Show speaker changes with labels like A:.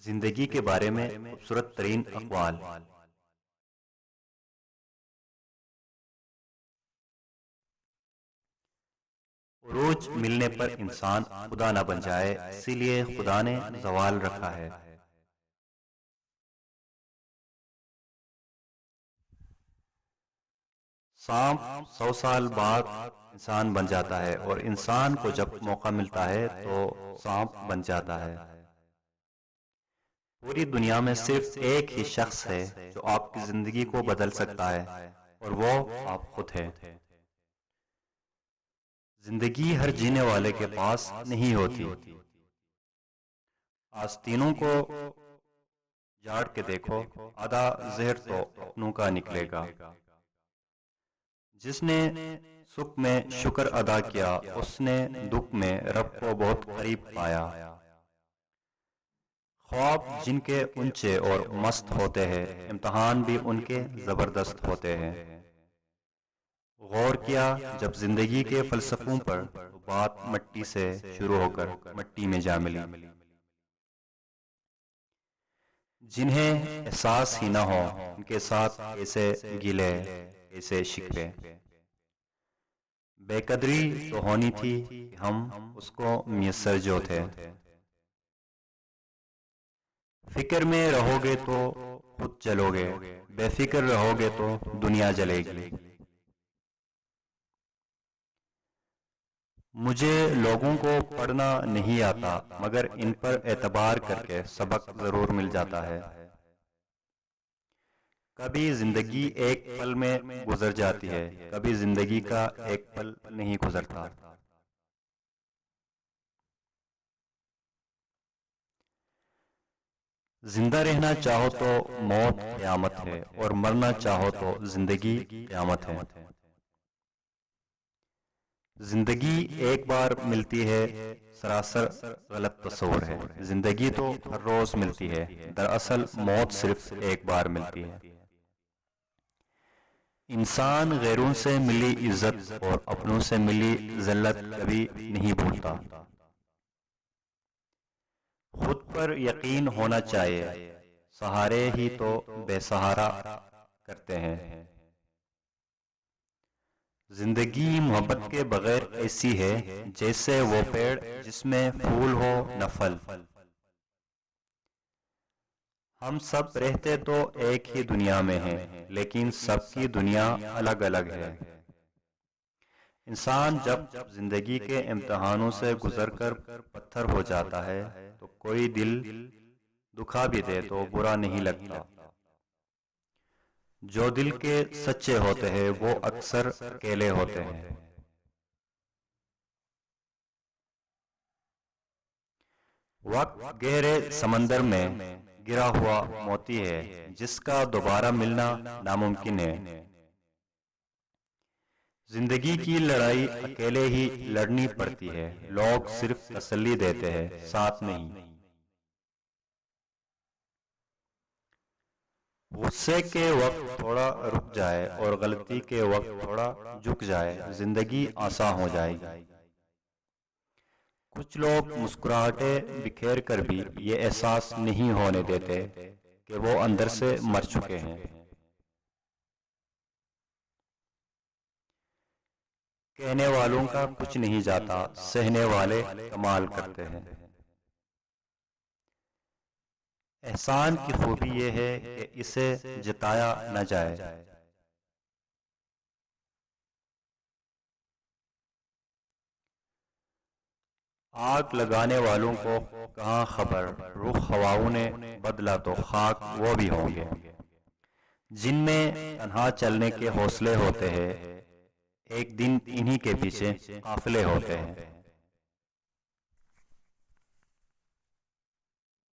A: زندگی کے بارے میں خوبصورت ترین اقوال۔ عروج ملنے پر انسان خدا نہ بن جائے، اسی لیے خدا نے زوال رکھا ہے۔ سانپ 100 سال بعد انسان بن جاتا ہے، اور انسان کو جب موقع ملتا ہے تو سانپ بن جاتا ہے۔ پوری دنیا میں صرف ایک ہی شخص ہے جو آپ کی زندگی کو بدل سکتا ہے، اور وہ آپ خود ہیں۔ زندگی ہر جینے والے کے پاس نہیں ہوتی۔ آستینوں کو جھاڑ کے دیکھو، آدھا زہر تو اپنوں کا نکلے گا۔ جس نے سکھ میں شکر ادا کیا، اس نے دکھ میں رب کو بہت قریب پایا۔ خواب جن کے اونچے اور مست ہوتے ہیں، امتحان بھی ان کے زبردست ہوتے ہیں۔ غور کیا جب زندگی کے فلسفوں پر، تو بات مٹی سے شروع ہو کر مٹی میں جا ملی۔ جنہیں احساس ہی نہ ہو، ان کے ساتھ ایسے گلے، ایسے شکوے۔ بے قدری تو ہونی تھی کہ ہم اس کو میسر جو تھے۔ فکر میں رہو گے تو خود جلو گے، بے فکر رہو گے تو دنیا جلے گی۔ مجھے لوگوں کو پڑھنا نہیں آتا، مگر ان پر اعتبار کر کے سبق ضرور مل جاتا ہے۔ کبھی زندگی ایک پل میں گزر جاتی ہے، کبھی زندگی کا ایک پل نہیں گزرتا۔ زندہ رہنا چاہو تو موت قیامت ہے، اور مرنا چاہو تو زندگی قیامت ہے۔ زندگی ایک بار ملتی ہے، سراسر غلط تصور ہے۔ زندگی تو ہر روز ملتی ہے، دراصل موت صرف ایک بار ملتی ہے۔ انسان غیروں سے ملی عزت اور اپنوں سے ملی ذلت کبھی نہیں بھولتا۔ خود پر یقین ہونا چاہیے، سہارے ہی تو بے سہارا کرتے ہیں۔ زندگی محبت کے بغیر ایسی ہے جیسے وہ پیڑ جس میں پھول ہو نہ پھل۔ ہم سب رہتے تو ایک ہی دنیا میں ہیں، لیکن سب کی دنیا الگ الگ ہے۔ انسان جب زندگی کے امتحانوں سے گزر کر پتھر ہو جاتا ہے، تو کوئی دل دکھا بھی دے تو برا نہیں لگتا۔ جو دل کے سچے ہوتے ہیں وہ اکثر اکیلے ہوتے ہیں۔ وقت گہرے سمندر میں گرا ہوا موتی ہے، جس کا دوبارہ ملنا ناممکن ہے۔ زندگی کی لڑائی اکیلے ہی لڑنی پڑتی ہے، لوگ صرف تسلی دیتے ہیں، ساتھ نہیں۔ غصے کے وقت تھوڑا رک جائے اور غلطی کے وقت تھوڑا جھک جائے، زندگی آسان ہو جائے گی۔ کچھ لوگ مسکراہٹیں بکھیر کر بھی یہ احساس نہیں ہونے دیتے کہ وہ اندر سے مر چکے ہیں۔ کہنے والوں کا کچھ نہیں جاتا، سہنے والے کمال کرتے ہیں۔ احسان کی خوبی یہ ہے کہ اسے جتایا نہ جائے۔ آگ لگانے والوں کو کہاں خبر، رخ ہواؤں نے بدلا تو خاک وہ بھی ہوں گے۔ جن میں تنہا چلنے کے حوصلے ہوتے ہیں، ایک دن انہی کے پیچھے قافلے ہوتے ہیں۔